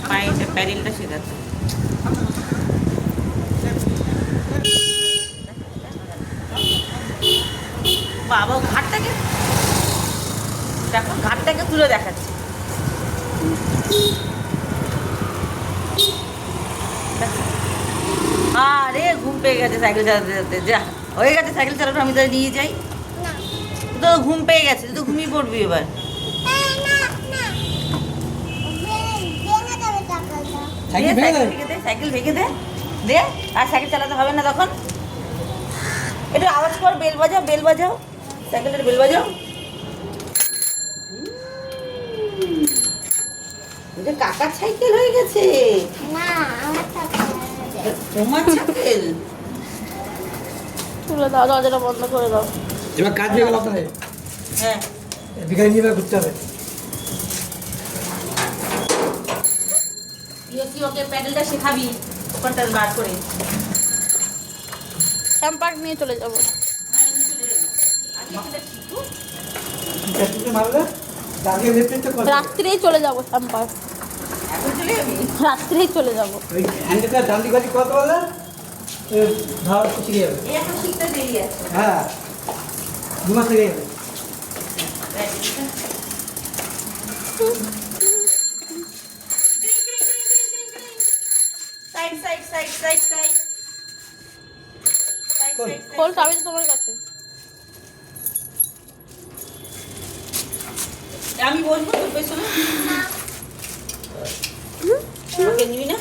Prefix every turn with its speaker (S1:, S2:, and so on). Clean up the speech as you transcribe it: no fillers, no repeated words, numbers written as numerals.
S1: পায়েটা প্যাডেলটা শেখাচ্ছে। বাবা ঘাটটাকে দেখো, ঘাটটাকে তুলে দেখাচ্ছে। আরে ঘুম পেয়ে গেছে সাইকেল চালাতে চালাতে। যা হয়ে গেছে সাইকেল চালানো, আমি তাহলে নিয়ে যাই। তো ঘুম পেয়ে গেছে, তুই তো ঘুমিয়ে পড়বি এবার। সাইকেল ভেঙে দে দে, আর সাইকেল চালাতে হবে না তখন। একটু আওয়াজ কর, বেল বাজাও, বেল বাজাও, সাইকেলের বেল বাজাও। এটা কাকার সাইকেল হয়ে গেছে। তোমার সাইকেল
S2: তুলে দাও, দরজাটা বন্ধ করে দাও।
S3: এবার কাজ হয়ে গেল আপনার।
S1: হ্যাঁ,
S3: বিকালে নিয়ে ঘুরতে হবে।
S1: কি ওকে প্যাডেলটা শেখাবি ওখানটা বার করে।
S2: শ্যাম্পার নিয়ে চলে যাবো।
S3: মারলে তাকে নেতৃত্ব করবে।
S2: রাত্রেই চলে যাবো শ্যাম্পার,
S1: এখন চলে যাবি?
S2: রাত্রেই চলে যাবো।
S3: ওই হ্যান্ডেলটা ডান্ডি গাড়ি কত বলে ধর শিখে যাবে।
S1: এই এখন শিখতে দেরি আছে।
S3: হ্যাঁ 2 মাস লেগে যাবে।
S1: Side side side side side
S2: খোল, চাবি তো তোমার কাছে।
S1: আমি বলবো তোর পেছনে। ওকে নিবি না?